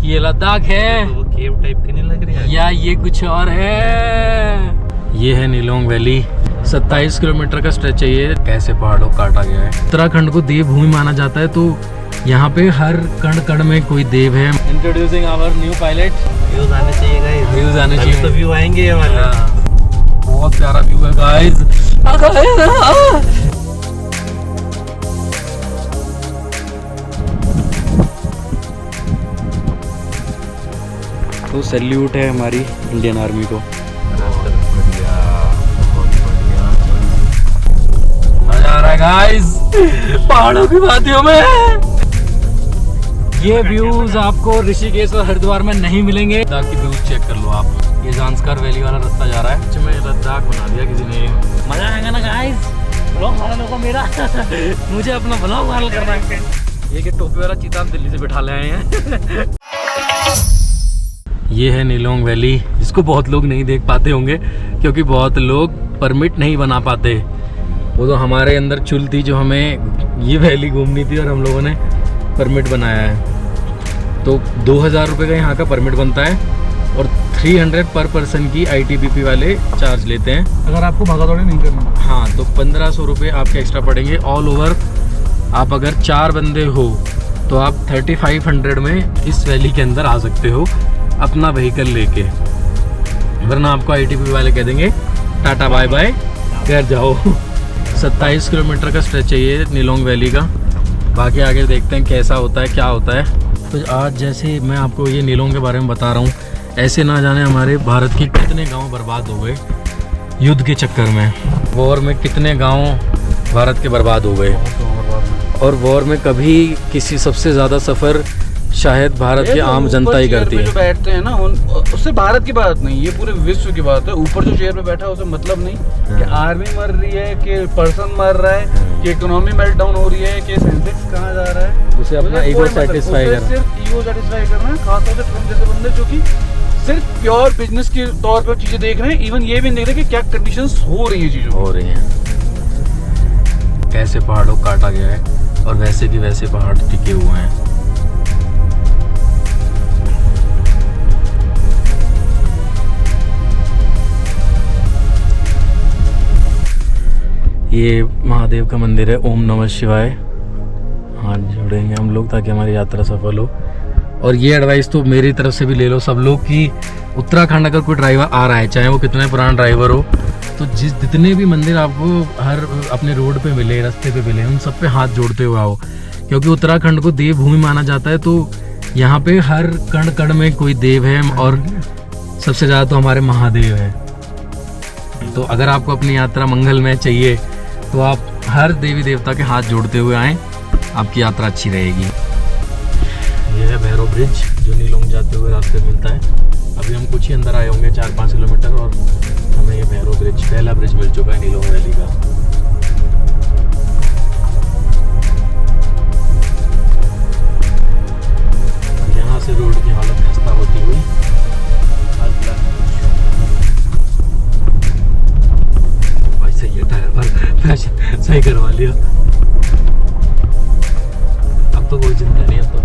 ये लद्दाख है तो वो केव टाइप की नहीं लग रही है या ये कुछ और है। ये है नीलोंग वैली, 27 किलोमीटर का स्ट्रेच है ये। कैसे पहाड़ों को काटा गया है। उत्तराखंड को देवभूमि माना जाता है, तो यहाँ पे हर कण कण में कोई देव है। Introducing our new pilot. Views आने चाहिए गाइस, व्यूज आने चाहिए। तो व्यू आएंगे ये वाले। बहुत प्यारा व्यू है गाइस। तो सैल्यूट है हमारी इंडियन आर्मी को। मजा आ रहा है गाइस पहाड़ों की वादियों में। ये व्यूज आपको ऋषिकेश और हरिद्वार में नहीं मिलेंगे। लद्दाख की व्यूज चेक कर लो आप। ये जांस्कर वैली वाला रास्ता जा रहा है। में लद्दाख बना दिया किसी ने। मजा आएगा ना गाइस। ब्लॉग वालों को मेरा मुझे अपना ब्लॉग वायरल करना है। ये टोपी वाला चीता हम दिल्ली से बिठा ले आए हैं। ये है नीलोंग वैली, जिसको बहुत लोग नहीं देख पाते होंगे क्योंकि बहुत लोग परमिट नहीं बना पाते। वो तो हमारे अंदर चुल थी जो हमें ये वैली घूमनी थी और हम लोगों ने परमिट बनाया है। तो 2000 रुपये का यहाँ का परमिट बनता है और 300 पर पर्सन की ITBP वाले चार्ज लेते हैं। अगर आपको भागा दौड़ी नहीं करना। हाँ, तो 1500 रुपये आपके एक्स्ट्रा पड़ेंगे ऑल ओवर। आप अगर 4 बंदे हो तो आप 3500 में इस वैली के अंदर आ सकते हो अपना व्हीकल लेके, वरना आपको ITBP वाले कह देंगे टाटा बाय बाय घर जाओ। 27 किलोमीटर का स्ट्रेच है ये नीलोंग वैली का। बाकी आगे देखते हैं कैसा होता है, क्या होता है। तो आज जैसे मैं आपको ये नीलोंग के बारे में बता रहा हूँ, ऐसे ना जाने हमारे भारत के कितने गांव बर्बाद हो गए युद्ध के चक्कर में। वॉर में कितने गांव भारत के बर्बाद हो गए। और वॉर में कभी किसी सबसे ज़्यादा सफ़र शायद भारत की आम जनता ही करती है। जो बैठते हैं ना उससे भारत की बात नहीं, ये पूरे विश्व की बात है। ऊपर जो चेयर पे बैठा है उसे मतलब नहीं कि आर्मी मर रही है, कि पर्सन मर रहा है, कि इकोनॉमी मेल्ट डाउन हो रही है, कि सेंसेक्स कहाँ जा रहा है। उसे अपना ईगो सेटिस्फाई करना, सिर्फ ईगो सेटिस्फाई करना है। खासतौर से ट्रम्प जैसे बंदे जो कि सिर्फ प्योर बिजनेस के तौर पर चीजें देख रहे हैं। इवन ये भी नहीं देख रहे कि क्या कंडीशंस हो रही है, चीजों हो रही हैं। कैसे पहाड़ों को काटा गया है और वैसे की वैसे पहाड़ टिके हुए हैं। ये महादेव का मंदिर है, ओम नमः शिवाय। हाथ जोड़ेंगे हम लोग ताकि हमारी यात्रा सफल हो। और ये एडवाइस तो मेरी तरफ से भी ले लो सब लोग कि उत्तराखंड अगर कोई ड्राइवर आ रहा है, चाहे वो कितना पुराना ड्राइवर हो, तो जितने भी मंदिर आपको हर अपने रोड पे मिले, रास्ते पे मिले, उन सब पे हाथ जोड़ते हुए आओ। क्योंकि उत्तराखंड को देवभूमि माना जाता है, तो यहाँ पे हर कण कण में कोई देव है और सबसे ज़्यादा तो हमारे महादेव है। तो अगर आपको अपनी यात्रा मंगलमय चाहिए तो आप हर देवी देवता के हाथ जोड़ते हुए आएँ, आपकी यात्रा अच्छी रहेगी। यह है भैरव ब्रिज जो नीलोंग जाते हुए रास्ते में मिलता है। अभी हम कुछ ही अंदर आए होंगे 4-5 किलोमीटर और हमें ये भैरव ब्रिज, पहला ब्रिज मिल चुका है नीलोंग वैली का। यहाँ से रोड की हालत खस्ता होती हुई भाई सही है, टायर पर सही करवा लिया। अब तो कोई चिंता नहीं, अब तो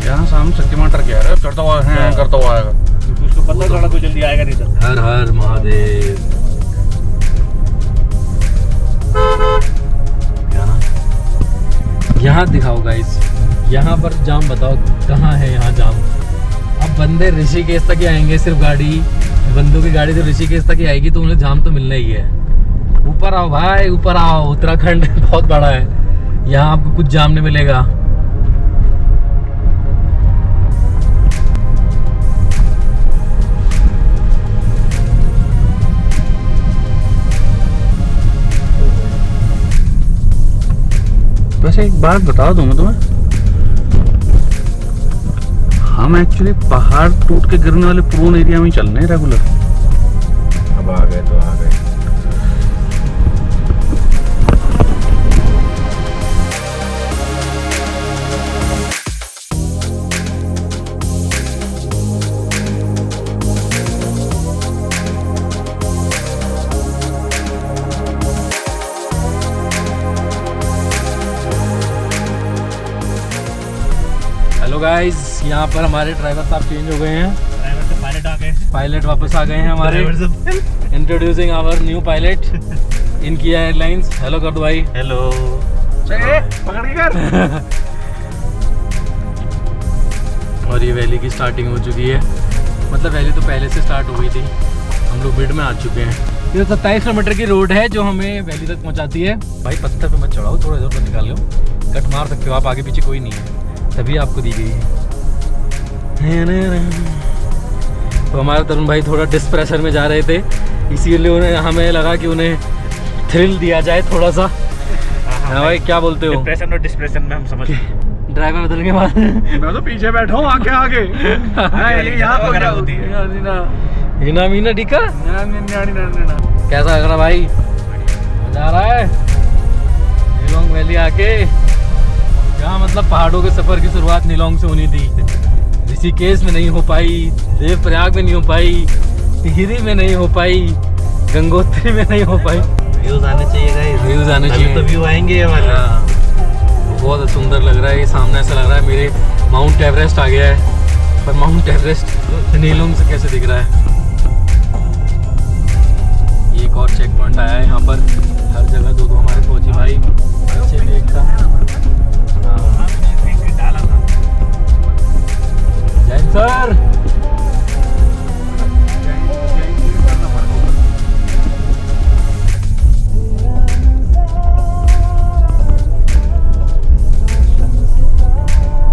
यहाँ सामने शक्तिमान ट्रक आ रहा है, करता हुआ है, करता हुआ आएगा। उसको पता चला कोई जल्दी आएगा नहीं तो। हर हर महादेव। यहाँ दिखाओ गाइस, यहाँ पर जाम बताओ कहाँ है यहाँ जाम। अब बंदे ऋषिकेश तक ही आएंगे, सिर्फ गाड़ी, बंदों की गाड़ी तो ऋषिकेश तक ही आएगी, तो उन्हें जाम तो मिलना ही है। ऊपर आओ भाई, ऊपर आओ। उत्तराखंड बहुत बड़ा है, यहाँ आपको कुछ जाम नहीं मिलेगा। वैसे एक बात बता दूं मैं तुम्हें, हम एक्चुअली पहाड़ टूट के गिरने वाले प्रोन एरिया में चल रहे हैं रेगुलर। अब आ गए तो आ गए। गाइस यहाँ पर हमारे ड्राइवर साहब चेंज हो गए हैं, ड्राइवर से पायलट आ गए। पायलट वापस आ गए हैं हमारे। ड्राइवर से इंट्रोड्यूसिंग आवर न्यू पायलट इनकी एयरलाइंस। हेलो कर दो भाई। हेलो। पकड़ के कर। और ये वैली की स्टार्टिंग हो चुकी है, मतलब वैली तो पहले से स्टार्ट हो गई थी, हम लोग मिड में आ चुके हैं। ये 27 किलोमीटर की रोड है जो हमें वैली तक पहुंचाती है। भाई पत्थर पे मत चढ़ाओ, थोड़ा इधर पर निकाल लो, कट मार सकते हो आप, आगे पीछे कोई नहीं है, तभी आपको दी गई है। तो हमारे तरुण भाई थोड़ा डिस्प्रेशर में जा रहे थे, इसीलिए उन्हें हमें लगा कि उन्हें थ्रिल दिया जाए थोड़ा सा। हाँ भाई क्या बोलते हो? डिप्रेशन और डिस्प्रेशन में हम समझ ड्राइवर बदल के बाद मैं तो पीछे बैठा हूँ, आगे आगे। यहाँ पर क्या होती है? हिना मीना टिका कैसा लग रहा भाई? मजा आ रहा है नीलोंग वैली आके। क्या मतलब पहाड़ों के सफर की शुरुआत नीलोंग से होनी थी, ऋषिकेश में नहीं हो पाई, देवप्रयाग में नहीं हो पाई, टिहरी में नहीं हो पाई, गंगोत्री में नहीं हो पाई। व्यूज आने चाहिए गाइस, व्यूज आने चाहिए, तो व्यू आएंगे ये वाले। बहुत सुंदर लग रहा है ये, सामने ऐसा लग रहा है मेरे माउंट एवरेस्ट आ गया है, पर माउंट एवरेस्ट नीलोंग से कैसे दिख रहा है। एक और चेक पॉइंट आया है यहाँ पर, हर जगह दो हमारे फौजी भाई अच्छे देखता। जैन सर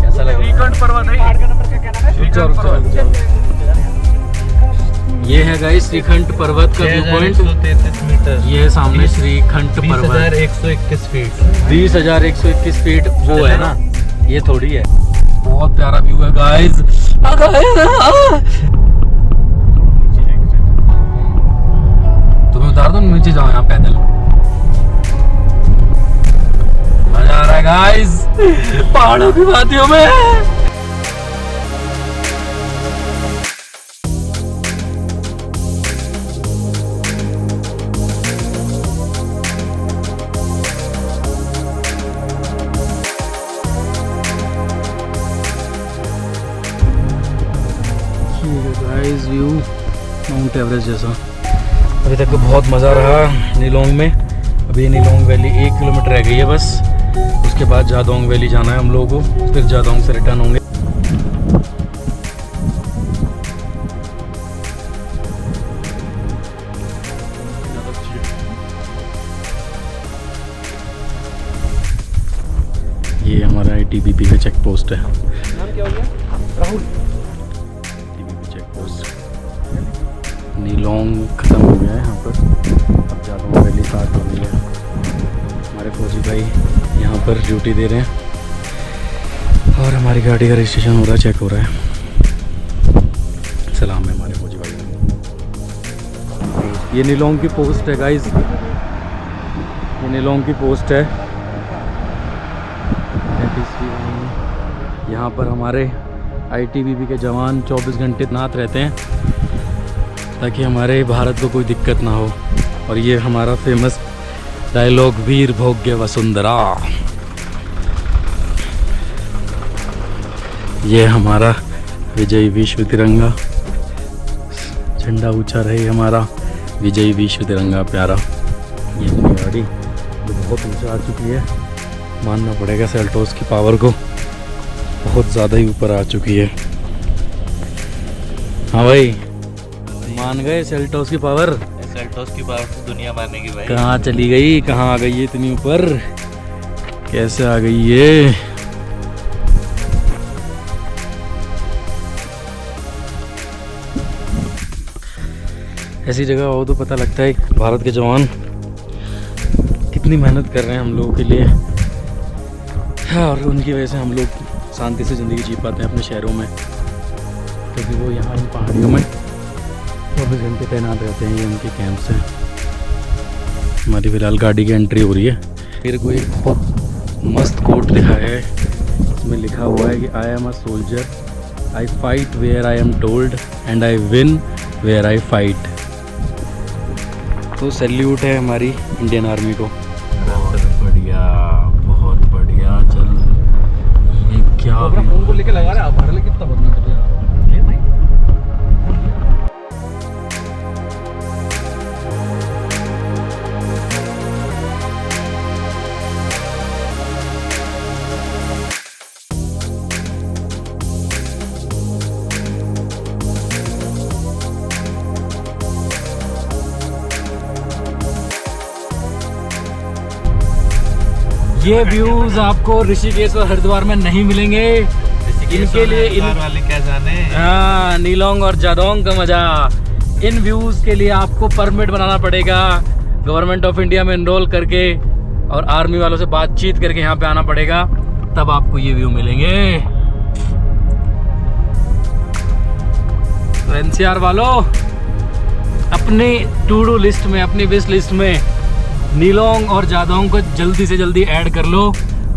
कैसा लग रहा है? पर्वत है। ये है गाइस श्रीखंड पर्वत का व्यू पॉइंट। 6133 मीटर। ये है सामने श्रीखंड पर्वत, 20,121 फीट। 20,121 फीट वो है ना, ये थोड़ी है। बहुत प्यारा व्यू है गाइस। तुम्हें उतार दो, नीचे जाओ यहाँ पैदल। मजा आ रहा है गाइस पहाड़ों की वादियों में। व्यू माउंट एवरेस्ट जैसा। अभी तक तो बहुत मज़ा रहा नीलोंग में। अभी नीलोंग वैली 1 किलोमीटर रह गई है बस, उसके बाद जादोंग वैली जाना है हम लोगों को, फिर जादोंग से रिटर्न होंगे। ये हमारा ITBP का चेक पोस्ट है। नाम क्या हो गया? राहुल। चेक पोस्ट नीलोंग खत्म हो गया है यहाँ पर, अब जादोंग वैली स्टार्ट हो गई है। हमारे फौजी भाई यहाँ पर ड्यूटी दे रहे हैं और हमारी गाड़ी का रजिस्ट्रेशन हो रहा है, चेक हो रहा है। सलाम है हमारे फौजी भाई। ये नीलोंग की पोस्ट है गाइस, ये नीलोंग की पोस्ट है। यहाँ पर हमारे ITBP के जवान 24 घंटे तैनात रहते हैं ताकि हमारे भारत को कोई दिक्कत ना हो। और ये हमारा फेमस डायलॉग, वीर भोग्य वसुंधरा। ये हमारा विजयी विश्व तिरंगा, झंडा ऊंचा रहे हमारा विजयी विश्व तिरंगा प्यारा। ये अपनी गाड़ी जो बहुत ऊंचा आ चुकी है, मानना पड़ेगा सेल्टोस की पावर को, बहुत ज़्यादा ही ऊपर आ चुकी है। हाँ भाई मान गए सेल्टोस की पावर। सेल्टोस की पावर तो दुनिया मानेगी भाई। कहाँ चली गई, कहाँ आ गई ये इतनी ऊपर, कैसे आ गई ये? ऐसी जगह हो तो पता लगता है भारत के जवान कितनी मेहनत कर रहे हैं हम लोगों के लिए। हाँ, और उनकी वजह से हम लोग शांति से ज़िंदगी जी पाते हैं अपने शहरों में, क्योंकि वो यहाँ इन पहाड़ियों में 24 घंटे तैनात रहते हैं। ये उनके कैंप से। हमारी फिलहाल गाड़ी की एंट्री हो रही है। मेरे को एक बहुत मस्त कोट दिखा है, इसमें लिखा हुआ है कि I am a soldier, I fight where I am told and I win where I fight. तो सैल्यूट है हमारी इंडियन आर्मी को। बहुत बढ़िया, बहुत बढ़िया। चल ये क्या तो अपना फोन को लेके लगा रहा है, भर ले कितना बदना कर रहा है भाई। ये व्यूज आपको ऋषिकेश और हरिद्वार में नहीं मिलेंगे। इनके लिए कार वाले क्या जाने। हाँ, नीलोंग और जादोंग का मजा। इन व्यूज के लिए आपको परमिट बनाना पड़ेगा, गवर्नमेंट ऑफ इंडिया में एनरोल करके और आर्मी वालों से बातचीत करके यहाँ पे आना पड़ेगा, तब आपको ये व्यू मिलेंगे। तो एनसीआर वालों, अपनी टू डू लिस्ट में, अपनी विश लिस्ट में नीलोंग और जादोंग को जल्दी से जल्दी ऐड कर लो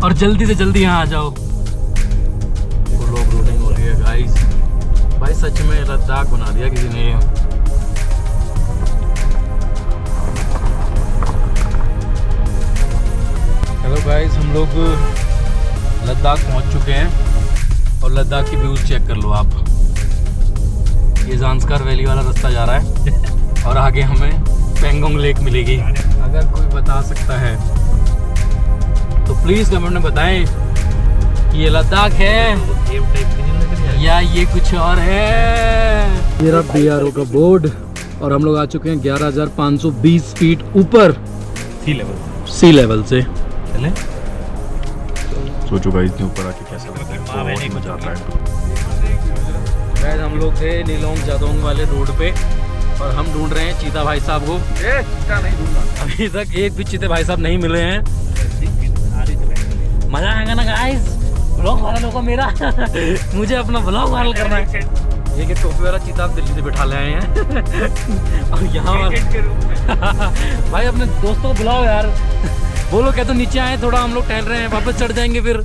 और जल्दी से जल्दी यहाँ आ जाओ। फुल ऑफ रोडिंग हो रही है गाइस। भाई सच में लद्दाख बना दिया किसी ने। हेलो गाइस, हम लोग लद्दाख पहुंच चुके हैं और लद्दाख की व्यूज चेक कर लो आप। ये ज़ांस्कर वैली वाला रास्ता जा रहा है और आगे हमें पेंगोंग लेक मिलेगी। अगर कोई बता सकता है तो प्लीज़ कमेंट में बताएं कि ये लद्दाख है या ये कुछ और है। ये रहा BRO का बोर्ड और हम लोग आ चुके हैं 11,520 फीट ऊपर सी लेवल से। चले सोचो गाइस, इतने ऊपर आके कैसा लगता है, बहुत मजा आता है। गाइस, हम लोग थे नीलोंग जादोंग वाले रोड पे और हम ढूंढ रहे हैं चीता भाई साहब को। चीता नहीं ढूंढना, अभी तक एक भी चीते भाई साहब नहीं मिले हैं। मजा आएगा ना गाइस, ब्लॉग वालों को मेरा मुझे अपना ब्लॉग वायरल करना है। ये कि टोपी वाला चीता आप दिल्ली से बिठा ले आए हैं और यहाँ भाई अपने दोस्तों को बुलाओ यार, बोलो क्या तो नीचे आए, थोड़ा हम लोग टहल रहे हैं, वापस चढ़ जाएंगे फिर।